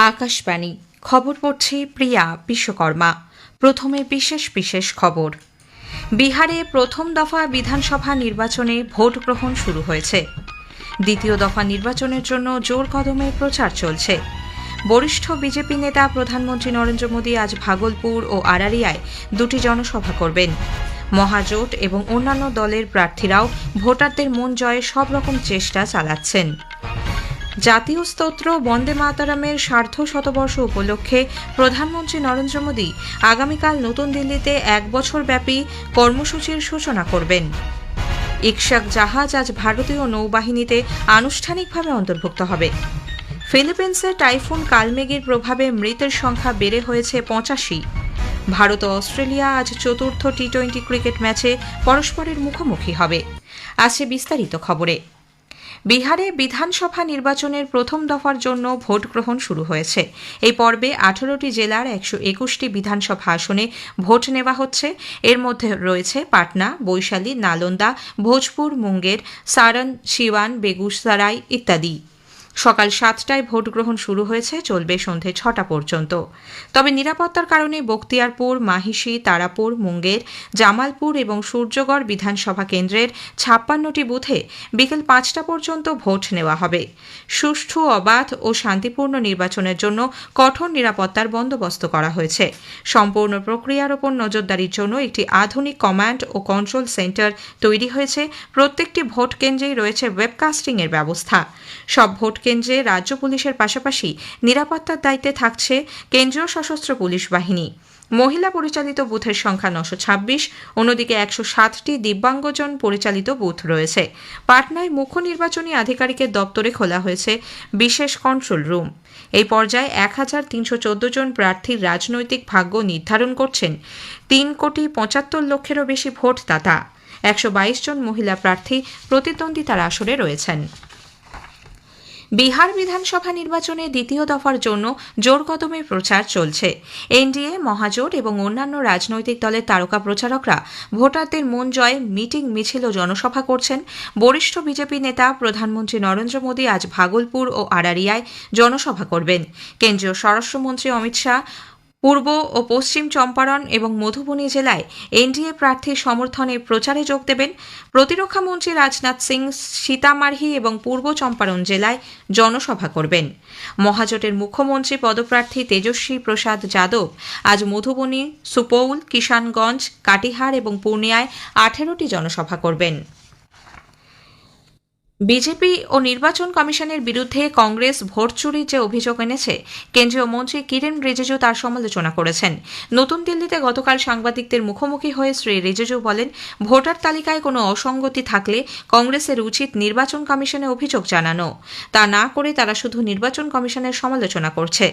আকাশবাণী খবর পড়ছি প্রিয়া বিশ্বকর্মা। প্রথমে বিশেষ বিশেষ খবর। বিহারে প্রথম দফা বিধানসভা নির্বাচনে ভোট গ্রহণ শুরু হয়েছে। দ্বিতীয় দফা নির্বাচনের জন্য জোর কদমে প্রচার চলছে। বরিষ্ঠ বিজেপি নেতা প্রধানমন্ত্রী নরেন্দ্র মোদী আজ ভাগলপুর ও আরারিয়ায় দুটি জনসভা করবেন। মহাজোট এবং অন্যান্য দলের প্রার্থীরাও ভোটারদের মন জয়ে সব রকম চেষ্টা চালাচ্ছেন। জাতীয় স্তোত্র বন্দে মাতরমের সার্ধশতবর্ষ উপলক্ষে প্রধানমন্ত্রী নরেন্দ্র মোদী আগামীকাল নতুন দিল্লিতে 1 বছরব্যাপী কর্মসূচির সূচনা করবেন। ইকশাক জাহাজ আজ ভারতীয় নৌবাহিনীতে আনুষ্ঠানিকভাবে অন্তর্ভুক্ত হবে। ফিলিপিন্সে টাইফুন কালমেঘের প্রভাবে মৃতের সংখ্যা বেড়ে হয়েছে 85। ভারত ও অস্ট্রেলিয়া আজ চতুর্থ টি-20 ক্রিকেট ম্যাচে পরস্পরের মুখোমুখি হবে। আছে বিস্তারিত খবরে। বিহারে বিধানসভা নির্বাচনের প্রথম দফার জন্য ভোট গ্রহণ শুরু হয়েছে। এই পর্বে 18টি জেলার 121টি বিধানসভা আসনে ভোট নেওয়া হচ্ছে। এর মধ্যে রয়েছে পাটনা, বৈশালী, নালন্দা, ভোজপুর, মুঙ্গের, সারন, সিওয়ান, বেগুসরাই ইত্যাদি। সকাল 7টায় ভোট গ্রহণ শুরু হয়েছে, চলবে সন্ধে 6টা পর্যন্ত। তবে নিরাপত্তার কারণে বখতিয়ারপুর, মাহিষি, তারাপুর, মুঙ্গের, জামালপুর এবং সূর্যগড় বিধানসভা কেন্দ্রের 56টি বুথে বিকেল 5টা পর্যন্ত ভোট নেওয়া হবে। সুষ্ঠু, অবাধ ও শান্তিপূর্ণ নির্বাচনের জন্য কঠোর নিরাপত্তার বন্দোবস্ত করা হয়েছে। সম্পূর্ণ প্রক্রিয়ার ওপর নজরদারির জন্য একটি আধুনিক কমান্ড ও কন্ট্রোল সেন্টার তৈরি হয়েছে। প্রত্যেকটি ভোট কেন্দ্রেই রয়েছে ওয়েবকাস্টিং এর ব্যবস্থা। সব ভোট কেন্দ্রে রাজ্য পুলিশের পাশাপাশি নিরাপত্তার দায়িত্বে থাকছে কেন্দ্রীয় সশস্ত্র পুলিশ বাহিনী। মহিলা পরিচালিত বুথের সংখ্যা 926, অন্যদিকে 107টি দিব্যাঙ্গজন পরিচালিত বুথ রয়েছে। পাটনায় মুখ্য নির্বাচনী আধিকারিকের দপ্তরে খোলা হয়েছে বিশেষ কন্ট্রোল রুম। এই পর্যায়ে 1314 জন প্রার্থীর রাজনৈতিক ভাগ্য নির্ধারণ করছেন 3,75,00,000-এরও বেশি ভোটদাতা। 122 জন মহিলা প্রার্থী প্রতিদ্বন্দ্বিতার আসরে রয়েছেন। বিহার বিধানসভা নির্বাচনে দ্বিতীয় দফার জন্য জোর কদমে প্রচার চলছে। এনডিএ, মহাজোট এবং অন্যান্য রাজনৈতিক দলের তারকা প্রচারকরা ভোটারদের মন জয়ে মিটিং, মিছিল ও জনসভা করছেন। বরিষ্ঠ বিজেপি নেতা প্রধানমন্ত্রী নরেন্দ্র মোদী আজ ভাগলপুর ও আরারিয়ায় জনসভা করবেন। কেন্দ্রীয় স্বরাষ্ট্রমন্ত্রী অমিত শাহ পূর্ব ও পশ্চিম চম্পারণ এবং মধুবনী জেলায় এনডিএ প্রার্থীর সমর্থনে প্রচারে যোগ দেবেন। প্রতিরক্ষা মন্ত্রী রাজনাথ সিং সীতামারহি এবং পূর্ব চম্পারণ জেলায় জনসভা করবেন। মহাজোটের মুখ্যমন্ত্রী পদপ্রার্থী তেজস্বী প্রসাদ যাদব আজ মধুবনী, সুপৌল, কিষানগঞ্জ, কাটিহার এবং পূর্ণিয়ায় 18টি জনসভা করবেন। বিজেপি ও নির্বাচন কমিশনের বিরুদ্ধে কংগ্রেস ভোট চুরির যে অভিযোগ এনেছে, কেন্দ্রীয় মন্ত্রী কিরেন রিজিজু তার সমালোচনা করেছেন। নতুন দিল্লিতে গতকাল সাংবাদিকদের মুখোমুখি হয়ে শ্রী রিজিজু বলেন, ভোটার তালিকায় কোনো অসঙ্গতি থাকলে কংগ্রেসের উচিত নির্বাচন কমিশনে অভিযোগ জানানো। তা না করে তারা শুধু নির্বাচন কমিশনের সমালোচনা করছে।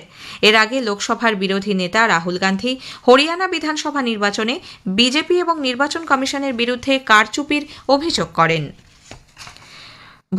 এর আগে লোকসভার বিরোধী নেতা রাহুল গান্ধী হরিয়ানা বিধানসভা নির্বাচনে বিজেপি এবং নির্বাচন কমিশনের বিরুদ্ধে কারচুপির অভিযোগ করেন।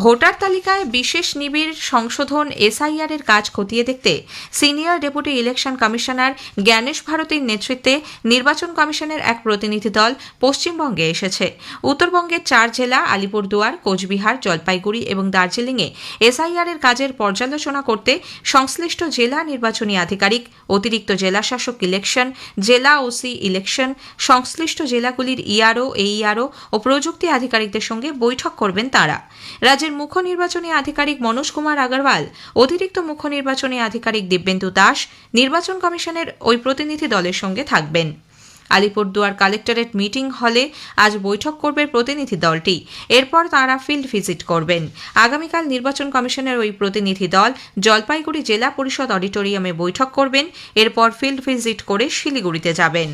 ভোটার তালিকায় বিশেষ নিবিড় সংশোধন এসআইআর এর কাজ খতিয়ে দেখতে senior deputy election commissioner Gyanesh ভারতীর নেতৃত্বে নির্বাচন কমিশনের এক প্রতিনিধি দল পশ্চিমবঙ্গে এসেছে। উত্তরবঙ্গের 4 জেলা আলিপুরদুয়ার, কোচবিহার, জলপাইগুড়ি এবং দার্জিলিংয়ে এসআইআর এর কাজের পর্যালোচনা করতে সংশ্লিষ্ট জেলা নির্বাচনী আধিকারিক, অতিরিক্ত জেলা শাসক ইলেকশন, জেলা ওসি ইলেকশন, সংশ্লিষ্ট জেলাগুলির ইআরও, এইআরও ও প্রযুক্তি আধিকারিকদের সঙ্গে বৈঠক করবেন তাঁরা। রাজ্যের মুখ্য নির্বাচনী আধিকারিক মনোজ কুমার আগরওয়াল, অতিরিক্ত মুখ্য নির্বাচনী আধিকারিক দিব্যেন্দু দাস নির্বাচন কমিশনের ওই প্রতিনিধি দলের সঙ্গে থাকবেন। আলিপুরদুয়ার কালেক্টরেট মিটিং হলে আজ বৈঠক করবে প্রতিনিধি দলটি। এরপর তাঁরা ফিল্ড ভিজিট করবেন। আগামীকাল নির্বাচন কমিশনের ওই প্রতিনিধি দল জলপাইগুড়ি জেলা পরিষদ অডিটোরিয়ামে বৈঠক করবেন। এরপর ফিল্ড ভিজিট করে শিলিগুড়িতে যাবেন।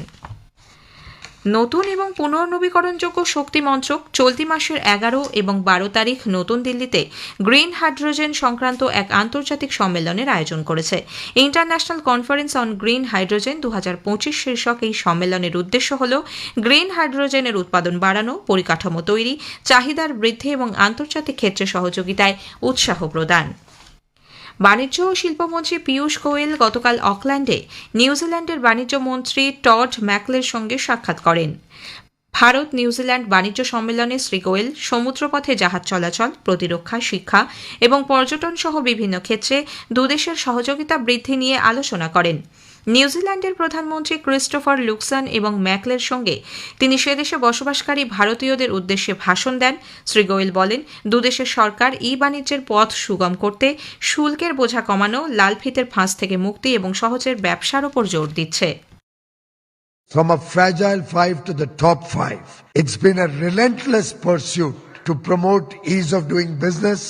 নতুন এবং পুনর্নবীকরণযোগ্য শক্তি মন্ত্রক চলতি মাসের 11 এবং 12 তারিখ নতুন দিল্লিতে গ্রিন হাইড্রোজেন সংক্রান্ত এক আন্তর্জাতিক সম্মেলনের আয়োজন করেছে। International conference on green hydrogen 2025 শীর্ষক এই সম্মেলনের উদ্দেশ্য হল গ্রিন হাইড্রোজেনের উৎপাদন বাড়ানো, পরিকাঠামো তৈরি, চাহিদার বৃদ্ধি এবং আন্তর্জাতিক ক্ষেত্রে সহযোগিতায় উৎসাহ প্রদান। বাণিজ্য ও শিল্পমন্ত্রী পীয়ূষ গোয়েল গতকাল অকল্যান্ডে নিউজিল্যান্ডের বাণিজ্য মন্ত্রী টড ম্যাকলের সঙ্গে সাক্ষাৎ করেন। ভারত নিউজিল্যান্ড বাণিজ্য সম্মেলনে শ্রী গোয়েল সমুদ্রপথে জাহাজ চলাচল, প্রতিরক্ষা, শিক্ষা এবং পর্যটন সহ বিভিন্ন ক্ষেত্রে দুদেশের সহযোগিতা বৃদ্ধি নিয়ে আলোচনা করেন। নিউজিল্যান্ডের প্রধানমন্ত্রী ক্রিস্টোফার লুকসন এবং ম্যাকলের সঙ্গে তিনি সেদেশে বসবাসকারী ভারতীয়দের উদ্দেশ্যে ভাষণ দেন। শ্রী গোয়েল বলেন, দুদেশের সরকার ই বাণিজ্যের পথ সুগম করতে শুল্কের বোঝা কমানো, লাল ফিতের ফাঁস থেকে মুক্তি এবং সহজের ব্যবসার ওপর জোর দিচ্ছে। From a fragile 5 to the top 5, it's been a relentless pursuit to promote ease of doing business,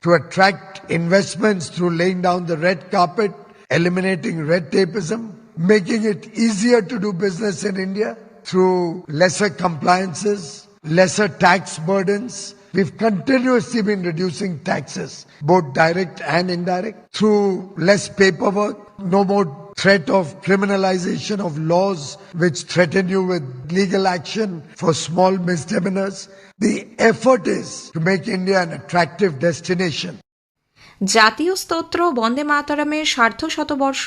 to attract investments through laying down the red carpet, eliminating red tapeism, making it easier to do business in India through lesser compliances, lesser tax burdens. We've continuously been reducing taxes, both direct and indirect, through less paperwork, no more threat of criminalization of laws which threaten you with legal action for small misdemeanors. The effort is to make India an attractive destination. জাতীয় স্তোত্র বন্দে মাতরমের সার্ধশতবর্ষ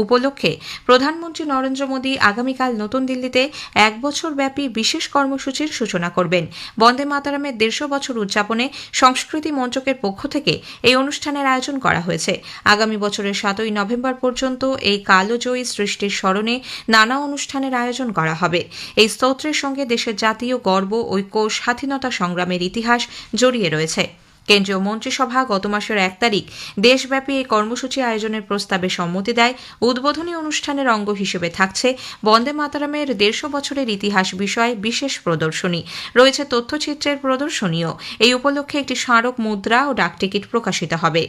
উপলক্ষে প্রধানমন্ত্রী নরেন্দ্র মোদী আগামীকাল নতুন দিল্লিতে 1 বছর ব্যাপী বিশেষ কর্মসূচির সূচনা করবেন। বন্দে মাতরমের 150 বছর উদযাপনে সংস্কৃতি মন্ত্রকের পক্ষ থেকে এই অনুষ্ঠানের আয়োজন করা হয়েছে। আগামী বছরের 7 নভেম্বর পর্যন্ত এই কালজয়ী সৃষ্টির স্মরণে নানা অনুষ্ঠানের আয়োজন করা হবে। এই স্তোত্রের সঙ্গে দেশের জাতীয় গর্ব, ঐক্য, স্বাধীনতা সংগ্রামের ইতিহাস জড়িয়ে রয়েছে। কেন্দ্রীয় মন্ত্রিসভা গত মাসের 1 তারিখ দেশব্যাপী এই কর্মসূচি আয়োজনের প্রস্তাবে সম্মতি দেয়। উদ্বোধনী অনুষ্ঠানের অঙ্গ হিসেবে থাকছে বন্দে মাতরমের 150 বছরের ইতিহাস বিষয়ে বিশেষ প্রদর্শনী, রয়েছে তথ্যচিত্রের প্রদর্শনীও। এই উপলক্ষে একটি স্মারক মুদ্রা ও ডাকটিকিট প্রকাশিত হবে।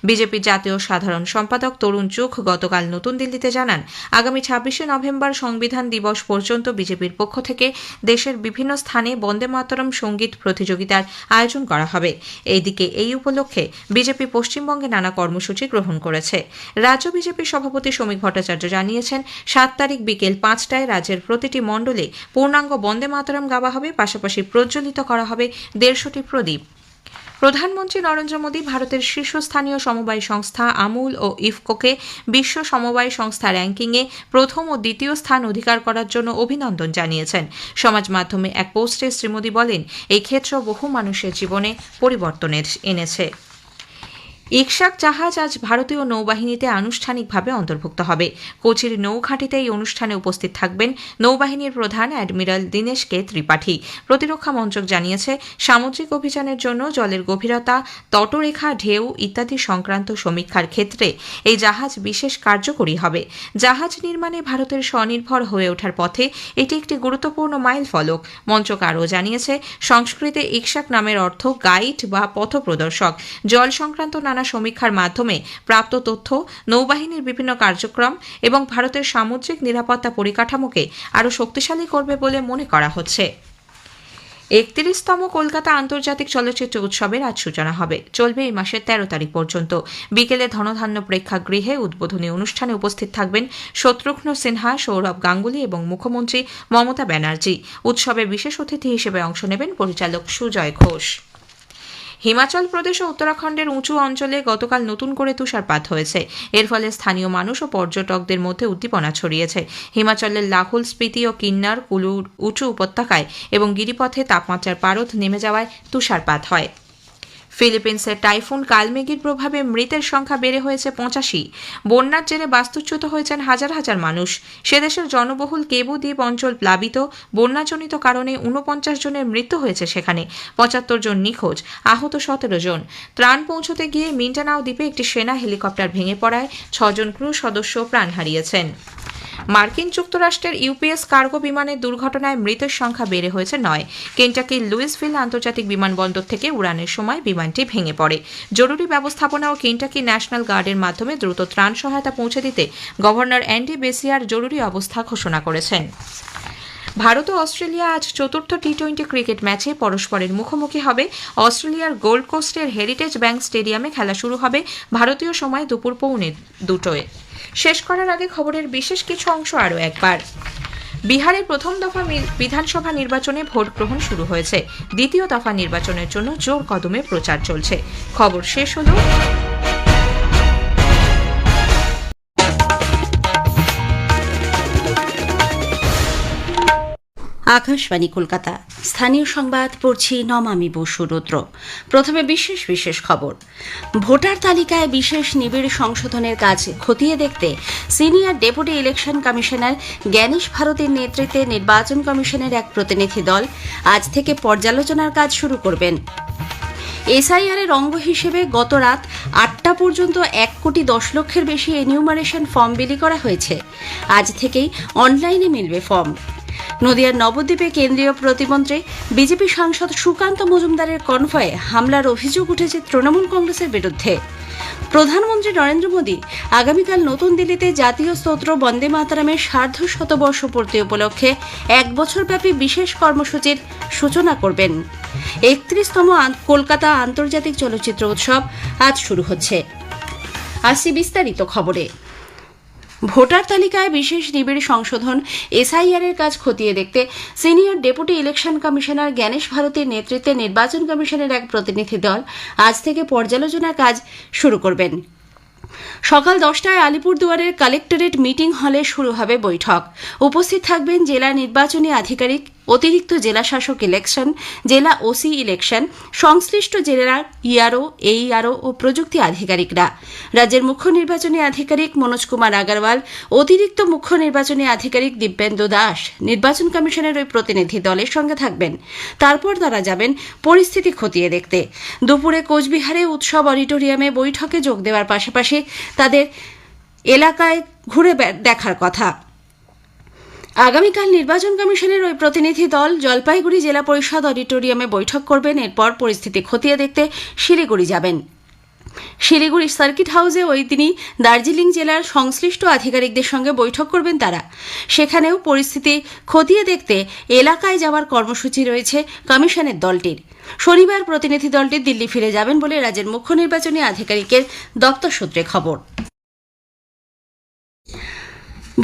বিজেপির জাতীয় সাধারণ সম্পাদক তরুণ চুগ গতকাল নতুন দিল্লিতে জানান, আগামী 26 নভেম্বর সংবিধান দিবস পর্যন্ত বিজেপির পক্ষ থেকে দেশের বিভিন্ন স্থানে বন্দে মাতরম সঙ্গীত প্রতিযোগিতার আয়োজন করা হবে। এদিকে এই উপলক্ষে বিজেপি পশ্চিমবঙ্গে নানা কর্মসূচি গ্রহণ করেছে। রাজ্য বিজেপির সভাপতি শ্রমিক ভট্টাচার্য জানিয়েছেন, 7 তারিখ বিকেল 5টায় রাজ্যের প্রতিটি মণ্ডলে পূর্ণাঙ্গ বন্দে মাতরম গাওয়া হবে, পাশাপাশি প্রজ্বলিত করা হবে 150টি প্রদীপ। প্রধানমন্ত্রী নরেন্দ্র মোদী ভারতের শীর্ষস্থানীয় সমবায় সংস্থা আমুল ও ইফকোকে বিশ্ব সমবায় সংস্থা র্যাঙ্কিংয়ে প্রথম ও দ্বিতীয় স্থান অধিকার করার জন্য অভিনন্দন জানিয়েছেন। সমাজ মাধ্যমে এক পোস্টে শ্রী মোদী বলেন, এই ক্ষেত্র বহু মানুষের জীবনে পরিবর্তন এনেছে। ইকশাক জাহাজ আজ ভারতীয় নৌবাহিনীতে আনুষ্ঠানিকভাবে অন্তর্ভুক্ত হবে। কোচির নৌঘাঁটিতে এই অনুষ্ঠানে উপস্থিত থাকবেন নৌবাহিনীর প্রধান অ্যাডমিরাল দীনেশ কে ত্রিপাঠী। প্রতিরক্ষা মন্ত্রক জানিয়েছে, সামুদ্রিক অভিযানের জন্য জলের গভীরতা, তটরেখা, ঢেউ ইত্যাদি সংক্রান্ত সমীক্ষার ক্ষেত্রে এই জাহাজ বিশেষ কার্যকরী হবে। জাহাজ নির্মাণে ভারতের স্বনির্ভর হয়ে ওঠার পথে এটি একটি গুরুত্বপূর্ণ মাইল ফলক। মন্ত্রক আরও জানিয়েছে, সংস্কৃতে ইকশাক নামের অর্থ গাইড বা পথপ্রদর্শক। জল সংক্রান্ত নানা সমীক্ষার মাধ্যমে প্রাপ্ত তথ্য নৌবাহিনীর বিভিন্ন কার্যক্রম এবং ভারতের সামুদ্রিক নিরাপত্তা পরিকাঠামোকে আরও শক্তিশালী করবে বলে মনে করা হচ্ছে। 31তম কলকাতা আন্তর্জাতিক চলচ্চিত্র উৎসবের আজ সূচনা হবে, চলবে এই মাসের 13 তারিখ পর্যন্ত। বিকেলে ধনধান্য প্রেক্ষাগৃহে উদ্বোধনী অনুষ্ঠানে উপস্থিত থাকবেন শত্রুঘ্ন সিনহা, সৌরভ গাঙ্গুলি এবং মুখ্যমন্ত্রী মমতা ব্যানার্জি। উৎসবে বিশেষ অতিথি হিসেবে অংশ নেবেন পরিচালক সুজয় ঘোষ। হিমাচল প্রদেশ ও উত্তরাখণ্ডের উঁচু অঞ্চলে গতকাল নতুন করে তুষারপাত হয়েছে। এর ফলে স্থানীয় মানুষ ও পর্যটকদের মধ্যে উদ্দীপনা ছড়িয়েছে। হিমাচলের লাহুল, স্পিতি ও কিন্নার, কুলুর উঁচু উপত্যকায় এবং গিরিপথে তাপমাত্রার পারদ নেমে যাওয়ায় তুষারপাত হয়। ফিলিপিন্সের টাইফুন কালমেঘির প্রভাবে মৃতের সংখ্যা বেড়ে হয়েছে 85। বন্যার জেরে বাস্তুচ্যুত হয়েছেন হাজার হাজার মানুষ। সে দেশের জনবহুল কেবু দ্বীপ অঞ্চল প্লাবিত। বন্যাজনিত কারণে 49 জনের মৃত্যু হয়েছে সেখানে, 75 জন নিখোঁজ, আহত 17 জন। ত্রাণ পৌঁছতে গিয়ে মিন্টানাও দ্বীপে একটি সেনা হেলিকপ্টার ভেঙে পড়ায় 6 জন ক্রু সদস্য প্রাণ হারিয়েছেন। মার্কিন যুক্তরাষ্ট্রের ইউপিএস কার্গো বিমানের দুর্ঘটনায় মৃতের সংখ্যা বেড়ে হয়েছে 9। কেন্টাকির লুইসভিল আন্তর্জাতিক বিমানবন্দর থেকে উড়ানের সময় বিমানটি ভেঙে পড়ে। জরুরি ব্যবস্থাপনা ও কেন্টাকি ন্যাশনাল গার্ডের মাধ্যমে দ্রুত ত্রাণ সহায়তা পৌঁছে দিতে গভর্নর অ্যান্ডি বেসিয়ার জরুরি অবস্থা ঘোষণা করেছেন। ভারত ও অস্ট্রেলিয়া আজ চতুর্থ টি-20 ক্রিকেট ম্যাচে পরস্পরের মুখোমুখি হবে। অস্ট্রেলিয়ার গোল্ড কোস্টের হেরিটেজ ব্যাংক স্টেডিয়ামে খেলা শুরু হবে ভারতীয় সময় দুপুর 1:45-এ। শেষ করার আগে খবরের বিশেষ কিছু অংশ আরও একবার। বিহারের প্রথম দফা বিধানসভা নির্বাচনে ভোট গ্রহণ শুরু হয়েছে। দ্বিতীয় দফা নির্বাচনের জন্য জোর কদমে প্রচার চলছে। খবর শেষ হলো। আকাশবাণী কলকাতা স্থানীয় সংবাদ পড়ছি নমামি বসু রুদ্র। প্রথমে বিশেষ বিশেষ খবর। ভোটার তালিকায় বিশেষ নিবিড় সংশোধনের কাজ খতিয়ে দেখতে senior deputy election commissioner Gyanesh ভারতীর নেতৃত্বে নির্বাচন কমিশনের এক প্রতিনিধি দল আজ থেকে পর্যালোচনার কাজ শুরু করবেন। এসআইআর এর অঙ্গ হিসেবে গত রাত ৮টা পর্যন্ত ১,১০,০০,০০০ বেশি এনিউমারেশন ফর্ম বিলি করা হয়েছে। আজ থেকেই অনলাইনে মিলবে ফর্ম। নদিয়ার নবদ্বীপে কেন্দ্রীয় প্রতিমন্ত্রী বিজেপি সাংসদ সুকান্ত মজুমদারের কনভয়ে হামলার অভিযোগ উঠেছে তৃণমূল কংগ্রেসের বিরুদ্ধে। প্রধানমন্ত্রী নরেন্দ্র মোদী আগামীকাল নতুন দিল্লিতে জাতীয় স্তোত্র বন্দে মাতরমের সার্ধ শতবর্ষ পূর্তি উপলক্ষে ১ বছরব্যাপী বিশেষ কর্মসূচির সূচনা করবেন। ৩১তম কলকাতা আন্তর্জাতিক চলচ্চিত্র উৎসব আজ শুরু হচ্ছে। আসছি বিস্তারিত খবরে। ভোটার তালিকায় বিশেষ নিবিড় সংশোধন এসআইআর এর কাজ খতিয়ে দেখতে senior deputy election commissioner Gyanesh ভারতীর নেতৃত্বে নির্বাচন কমিশনের এক প্রতিনিধি দল আজ থেকে পর্যালোচনার কাজ শুরু করবেন। সকাল 10টায় আলিপুরদুয়ারের কালেক্টরেট মিটিং হলে শুরু হবে বৈঠক। উপস্থিত থাকবেন জেলা নির্বাচনী আধিকারিক, অতিরিক্ত জেলা শাসক ইলেকশন, জেলা ওসি ইলেকশন, সংশ্লিষ্ট জেলার ইআরও, এইআরও ও প্রযুক্তি আধিকারিকরা। রাজ্যের মুখ্য নির্বাচনী আধিকারিক মনোজ কুমার আগরওয়াল, অতিরিক্ত মুখ্য নির্বাচনী আধিকারিক দিব্যেন্দু দাস নির্বাচন কমিশনের ওই প্রতিনিধি দলের সঙ্গে থাকবেন। তারপর তারা যাবেন পরিস্থিতি খতিয়ে দেখতে। দুপুরে কোচবিহারে উৎসব অডিটোরিয়ামে বৈঠকে যোগ দেওয়ার পাশাপাশি তাদের এলাকায় ঘুরে দেখার কথা। আগামীকাল নির্বাচন কমিশনের ওই প্রতিনিধি দল জলপাইগুড়ি জেলা পরিষদ অডিটোরিয়ামে বৈঠক করবেন। এরপর পরিস্থিতি খতিয়ে দেখতে শিলিগুড়ি যাবেন। শিলিগুড়ি সার্কিট হাউসে ওই দিনই দার্জিলিং জেলার সংশ্লিষ্ট আধিকারিকদের সঙ্গে বৈঠক করবেন তারা। সেখানেও পরিস্থিতি খতিয়ে দেখতে এলাকায় যাওয়ার কর্মসূচি রয়েছে কমিশনের দলটির। শনিবার প্রতিনিধি দলটি দিল্লি ফিরে যাবেন বলে রাজ্যের মুখ্য নির্বাচনী আধিকারিকের দপ্তর সূত্রে খবর।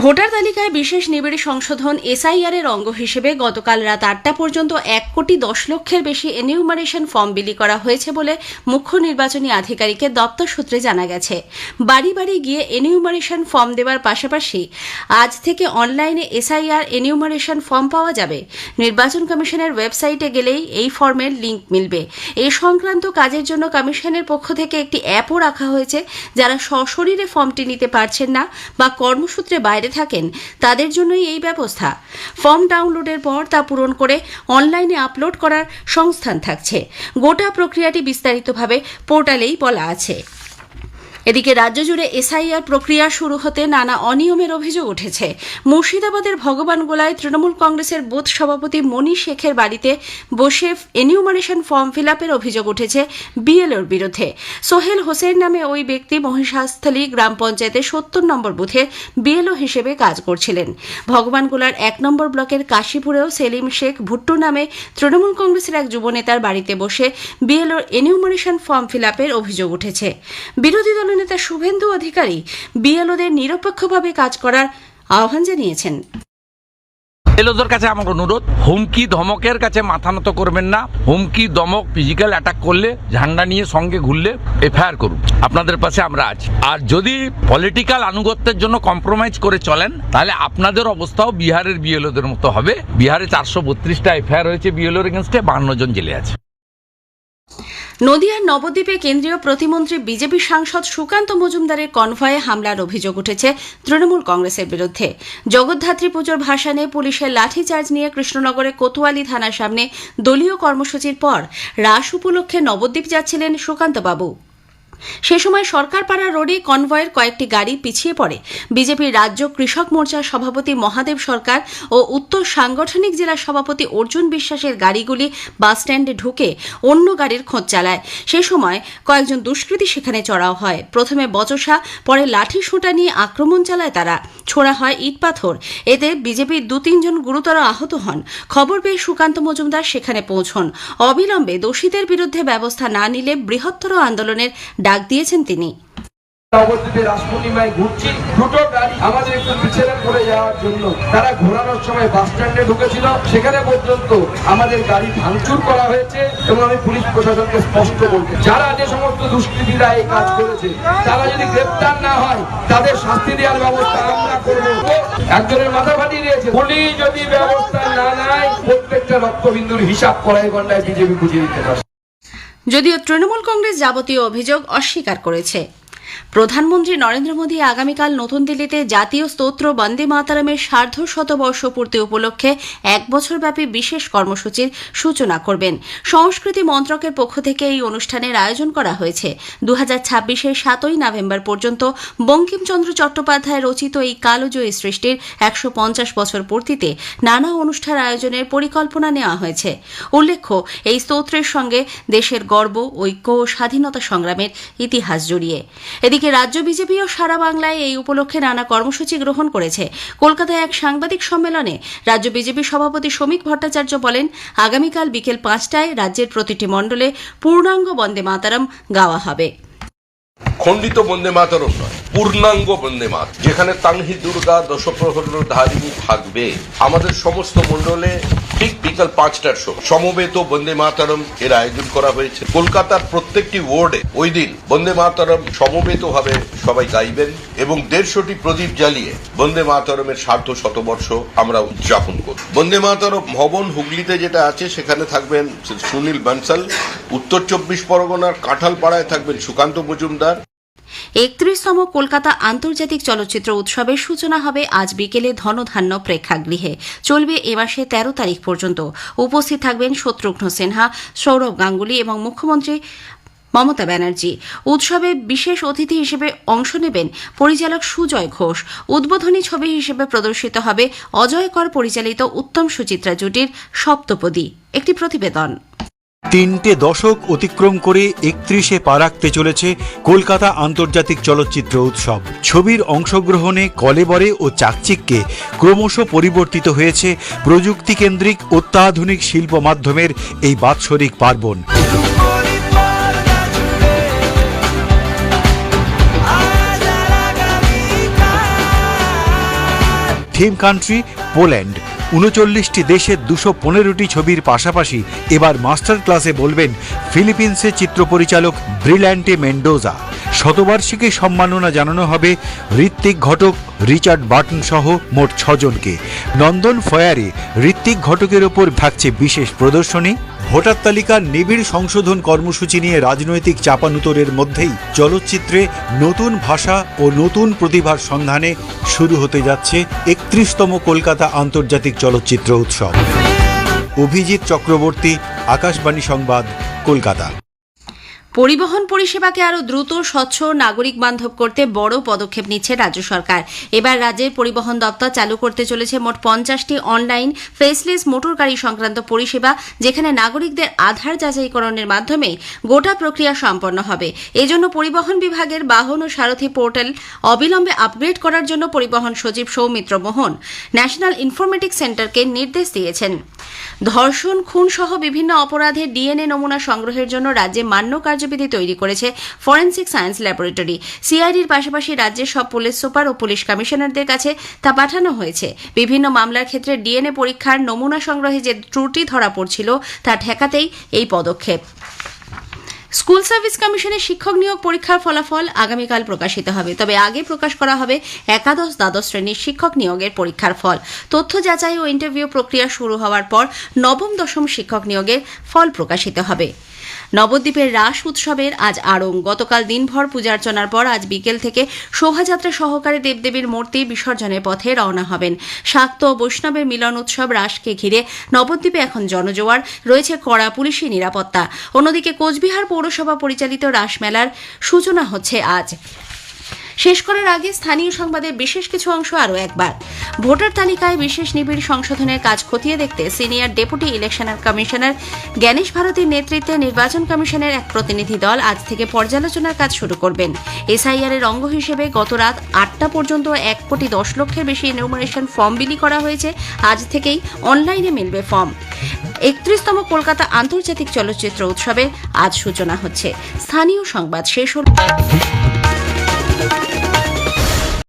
ভোটার তালিকায় বিশেষ নিবিড় সংশোধন এসআইআর এর অঙ্গ হিসেবে গতকাল রাত ৮টা পর্যন্ত ১,১০,০০,০০০ বেশি এনিউমারেশন ফর্ম বিলি করা হয়েছে বলে মুখ্য নির্বাচনী আধিকারিকের দপ্তর সূত্রে জানা গেছে। বাড়ি বাড়ি গিয়ে এনিউমারেশন ফর্ম দেওয়ার পাশাপাশি আজ থেকে অনলাইনে এসআইআর এনিউমারেশন ফর্ম পাওয়া যাবে। নির্বাচন কমিশনের ওয়েবসাইটে গেলেই এই ফর্মের লিঙ্ক মিলবে। এ সংক্রান্ত কাজের জন্য কমিশনের পক্ষ থেকে একটি অ্যাপও রাখা হয়েছে। যারা সশরীরে ফর্মটি নিতে পারছেন না বা কর্মসূত্রে বাইরে থাকেন তাদের জন্যই এই ব্যবস্থা। ফর্ম ডাউনলোডের পর তা পূরণ করে অনলাইনে আপলোড করার সংস্থান থাকছে। গোটা প্রক্রিয়াটি বিস্তারিতভাবে পোর্টালেই বলা আছে। এদিকে রাজ্য জুড়ে এসআইআর প্রক্রিয়া শুরু হতে নানা অনিয়মের অভিযোগ উঠেছে। মুর্শিদাবাদের ভগবানগোলায় তৃণমূল কংগ্রেসের বুথ সভাপতি মণি শেখের বাড়িতে বসে এনিউমারেশন ফর্ম ফিল আপের অভিযোগ উঠেছে বিএলওর বিরুদ্ধে। সোহেল হোসেন নামে ওই ব্যক্তি মহিষাস্থলী গ্রাম পঞ্চায়েতের ৭০ নম্বর বুথে বিএলও হিসেবে কাজ করছিলেন। ভগবানগোলার ১ নম্বর ব্লকের কাশীপুরেও সেলিম শেখ ভুট্টু নামে তৃণমূল কংগ্রেসের এক যুবনেতার বাড়িতে বসে বিএলওর এনিউমারেশন ফর্ম ফিল আপের অভিযোগ উঠেছে। বিরোধী দল নেতা শুভেন্দু অধিকারী বিএলওদের নিরপেক্ষভাবে কাজ করার আহ্বান জানিয়েছেন। এলোদের কাছে আমার অনুরোধ, হুমকি ধমকের কাছে মাথা নত করবেন না। হুমকি ধমক ফিজিক্যাল অ্যাটাক করলে, ঝান্ডা নিয়ে সঙ্গে ঘুরলে এফআইআর করুন। আপনাদের পাশে আমরা আছি। আর যদি পলিটিক্যাল আনুগত্যের জন্য কম্প্রোমাইজ করে চলেন তাহলে আপনাদের অবস্থাও বিহারের বিএলওদের মতো হবে। বিহারে 432টা এফআইআর হয়েছে বিএলওর এগেনস্টে, 52 জন জেলে আছে। নদিয়ার নবদ্বীপে কেন্দ্রীয় প্রতিমন্ত্রী বিজেপি সাংসদ সুকান্ত মজুমদারের কনভয়ে হামলার অভিযোগ উঠেছে তৃণমূল কংগ্রেসের বিরুদ্ধে। জগদ্ধাত্রী পুজোর ভাসানে পুলিশের লাঠিচার্জ নিয়ে কৃষ্ণনগরে কোতোয়ালি থানার সামনে দলীয় কর্মসূচির পর রাস উপলক্ষে নবদ্বীপ যাচ্ছিলেন সুকান্তবাবু। সে সময় সরকারপাড়া রোডে কনভয়ের কয়েকটি গাড়ি পিছিয়ে পড়ে। বিজেপির রাজ্য কৃষক মোর্চার সভাপতি মহাদেব সরকার ও উত্তর সাংগঠনিক জেলার সভাপতি অর্জুন বিশ্বাসের গাড়িগুলি বাসস্ট্যান্ডে ঢুকে অন্য গাড়ির খোঁজ চালায়। সে সময় কয়েকজন দুষ্কৃতী সেখানে চড়াও হয়। প্রথমে বচসা, পরে লাঠি সোঁটা নিয়ে আক্রমণ চালায় তারা। ছোড়া হয় ইট পাথর। এতে বিজেপির 2-3 জন গুরুতর আহত হন। খবর পেয়ে সুকান্ত মজুমদার সেখানে পৌঁছন। অবিলম্বে দোষীদের বিরুদ্ধে ব্যবস্থা না নিলে বৃহত্তর আন্দোলনের ডাক দিয়েছেন তিনি। নবদ্বীপে রাস পূর্ণিমায় ঘুরছি, দুটো গাড়ি আমাদের একটু পিছনে পড়ে যাওয়ার জন্য তারা ঘোরানোর সময় বাস স্ট্যান্ডে ঢুকেছিল, সেখানে পর্যন্ত আমাদের গাড়ি ভাঙচুর করা হয়েছে। এবং আমি পুলিশ প্রশাসনকে স্পষ্ট বলতে, যারা যে সমস্ত দুষ্কৃতীরা এই কাজ করেছে তারা যদি গ্রেপ্তার না হয় তাদের শাস্তি দেওয়ার ব্যবস্থা আমরা করব। একজনের মাথা ফাটিয়ে দিয়েছে, পুলিশ যদি ব্যবস্থা না নেয় প্রত্যেকটা রক্তবিন্দুর হিসাব করাই গন্ডায় বিজেপি বুঝিয়ে দিতে পারে। যদিও তৃণমূল কংগ্রেস যাবতীয় অভিযোগ অস্বীকার করেছে। প্রধানমন্ত্রী নরেন্দ্র মোদী আগামীকাল নতুন দিল্লিতে জাতীয় স্তোত্র বন্দে মাতরমের সার্ধশতবর্ষ পূর্তি উপলক্ষে 1 বছরব্যাপী বিশেষ কর্মসূচির সূচনা করবেন। সংস্কৃতি মন্ত্রকের পক্ষ থেকে এই অনুষ্ঠানের আয়োজন করা হয়েছে। 2026-এর 7ই নভেম্বর পর্যন্ত বঙ্কিমচন্দ্র চট্টোপাধ্যায় রচিত এই কালজয়ী সৃষ্টির 150 বছর পূর্তিতে নানা অনুষ্ঠান আয়োজনের পরিকল্পনা নেওয়া হয়েছে। উল্লেখ্য, এই স্তোত্রের সঙ্গে দেশের গর্ব, ঐক্য ও স্বাধীনতা সংগ্রামের ইতিহাস জড়িয়ে। এদিকে রাজ্য বিজেপিও সারা বাংলায় এই উপলক্ষে নানা কর্মসূচি গ্রহণ করেছে। কলকাতায় এক সাংবাদিক সম্মেলনে রাজ্য বিজেপি সভাপতি শ্রমিক ভট্টাচার্য বলেন, আগামীকাল বিকেল 5টায় রাজ্যের প্রতিটি মণ্ডলে পূর্ণাঙ্গ বন্দে মাতরম গাওয়া হবে। খণ্ডিত বন্দে মাতরম নয়, পূর্ণাঙ্গ বন্দে মাতরম, যেখানে তানহি দুর্গা দশপ্রহর ধারিণী থাকবে। আমাদের সমস্ত মণ্ডলে ঠিক বিকাল 5টার সময় সমবেত বন্দে মাতরম এর আয়োজন করা হয়েছে। কলকাতার প্রত্যেকটি ওয়ার্ডে ওই দিন বন্দে মাতরম সমবেত ভাবে সবাই গাইবেন এবং 150টি প্রদীপ জ্বালিয়ে বন্দে মাতরমের সার্ধশতবর্ষ আমরা উদযাপন করব। বন্দে মাতরম ভবন হুগলিতে যেটা আছে সেখানে থাকবেন সুনীল বানসাল, উত্তর 24 পরগনার কাঁঠালপাড়ায় থাকবেন সুকান্ত মজুমদার। 31তম কলকাতা আন্তর্জাতিক চলচ্চিত্র উৎসবের সূচনা হবে আজ বিকেলে ধনধান্য প্রেক্ষাগৃহে। চলবে এ মাসে 13 তারিখ পর্যন্ত। উপস্থিত থাকবেন শত্রুঘ্ন সিনহা, সৌরভ গাঙ্গুলি এবং মুখ্যমন্ত্রী মমতা ব্যানার্জি। উৎসবে বিশেষ অতিথি হিসেবে অংশ নেবেন পরিচালক সুজয় ঘোষ। উদ্বোধনী ছবি হিসেবে প্রদর্শিত হবে অজয় কর পরিচালিত উত্তম সুচিত্রা জুটির সপ্তপদী। একটি প্রতিবেদন। 3টে দশক অতিক্রম করে 31-এ পা রাখতে চলেছে কলকাতা আন্তর্জাতিক চলচ্চিত্র উৎসব। ছবির অংশগ্রহণে কলেবরে ও চাকচিক্যে ক্রমশ পরিবর্তিত হয়েছে প্রযুক্তিকেন্দ্রিক অত্যাধুনিক শিল্প মাধ্যমের এই বাৎসরিক পার্বণ। Theme country Poland. 39টি দেশের 215টি ছবির পাশাপাশি এবার মাস্টার ক্লাসে বলবেন ফিলিপিন্সের চিত্র পরিচালক ব্রিল্যান্টে মেন্ডোজা। শতবার্ষিকী সম্মাননা জানানো হবে ঋত্বিক ঘটক, রিচার্ড বার্টন সহ মোট 6 জনকে। নন্দন ফয়ারে ঋত্বিক ঘটকের ওপর থাকছে বিশেষ প্রদর্শনী। ভোটার তালিকার নিবিড় সংশোধন কর্মসূচি নিয়ে রাজনৈতিক চাপানুতরের মধ্যেই চলচ্চিত্রে নতুন ভাষা ও নতুন প্রতিভার সন্ধানে শুরু হতে যাচ্ছে 31তম কলকাতা আন্তর্জাতিক চলচ্চিত্র উৎসব। অভিজিৎ চক্রবর্তী, আকাশবাণী সংবাদ, কলকাতা। পরিবহন পরিষেবাকে আরও দ্রুত, স্বচ্ছ, নাগরিক বান্ধব করতে বড় পদক্ষেপ নিচ্ছে রাজ্য সরকার। এবার রাজ্যের পরিবহন দপ্তর চালু করতে চলেছে মোট 50টি অনলাইন ফেসলেস মোটর গাড়ি সংক্রান্ত পরিষেবা, যেখানে নাগরিকদের আধার যাচাইকরণের মাধ্যমে গোটা প্রক্রিয়া সম্পন্ন হবে। এজন্য পরিবহন বিভাগের বাহন ও সারথি পোর্টাল অবিলম্বে আপগ্রেড করার জন্য পরিবহন সচিব সৌমিত্র মোহন ন্যাশনাল ইনফরমেটিক্স সেন্টারকে নির্দেশ দিয়েছেন। ধর্ষণ, খুন সহ বিভিন্ন অপরাধের ডিএনএ নমুনা সংগ্রহের জন্য রাজ্যে মান্য কার্যবিধি তৈরি করেছে ফরেনসিক সায়েন্স ল্যাবরেটরি। সিআইডির পাশাপাশি রাজ্যের সব পুলিশ সুপার ও পুলিশ কমিশনারদের কাছে তা পাঠানো হয়েছে। বিভিন্ন মামলার ক্ষেত্রে ডিএনএ পরীক্ষার নমুনা সংগ্রহে যে ত্রুটি ধরা পড়ছিল তা ঠেকাতেই এই পদক্ষেপ। স্কুল সার্ভিস কমিশনের শিক্ষক নিয়োগ পরীক্ষার ফলাফল আগামীকাল প্রকাশিত হবে। তবে আগে প্রকাশ করা হবে একাদশ, দ্বাদশ শ্রেণীর শিক্ষক নিয়োগের পরীক্ষার ফল। তথ্য যাচাই ও ইন্টারভিউ প্রক্রিয়া শুরু হওয়ার পর নবম, দশম শিক্ষক নিয়োগের ফল প্রকাশিত হবে। নবদ্বীপের রাস উৎসবের আজ আড়ং। গতকাল দিনভর পূজার্চনার পর আজ বিকেল থেকে শোভাযাত্রা সহকারে দেবদেবীর মূর্তি বিসর্জনের পথে রওনা হবেন। শাক্ত ও বৈষ্ণবের মিলন উৎসব রাসকে ঘিরে নবদ্বীপে এখন জনজোয়ার, রয়েছে কড়া পুলিশি নিরাপত্তা। অন্যদিকে কোচবিহার পৌরসভা পরিচালিত রাসমেলার সূচনা হচ্ছে আজ। শেষ করার আগে স্থানীয় সংবাদের বিশেষ কিছু অংশ আরও একবার। ভোটার তালিকায় বিশেষ নিবিড় সংশোধনের কাজ খতিয়ে দেখতে senior deputy election commissioner Gyanesh ভারতীর নেতৃত্বে নির্বাচন কমিশনের এক প্রতিনিধি দল আজ থেকে পর্যালোচনার কাজ শুরু করবেন। এসআইআর এর অঙ্গ হিসেবে গত রাত 8টা পর্যন্ত 1,10,00,000-এর বেশি এনুমারেশন ফর্ম বিলি করা হয়েছে। আজ থেকেই অনলাইনে মিলবে ফর্ম। 31তম কলকাতা আন্তর্জাতিক চলচ্চিত্র উৎসবের আজ সূচনা হচ্ছে। স্থানীয় সংবাদ শেষ হল।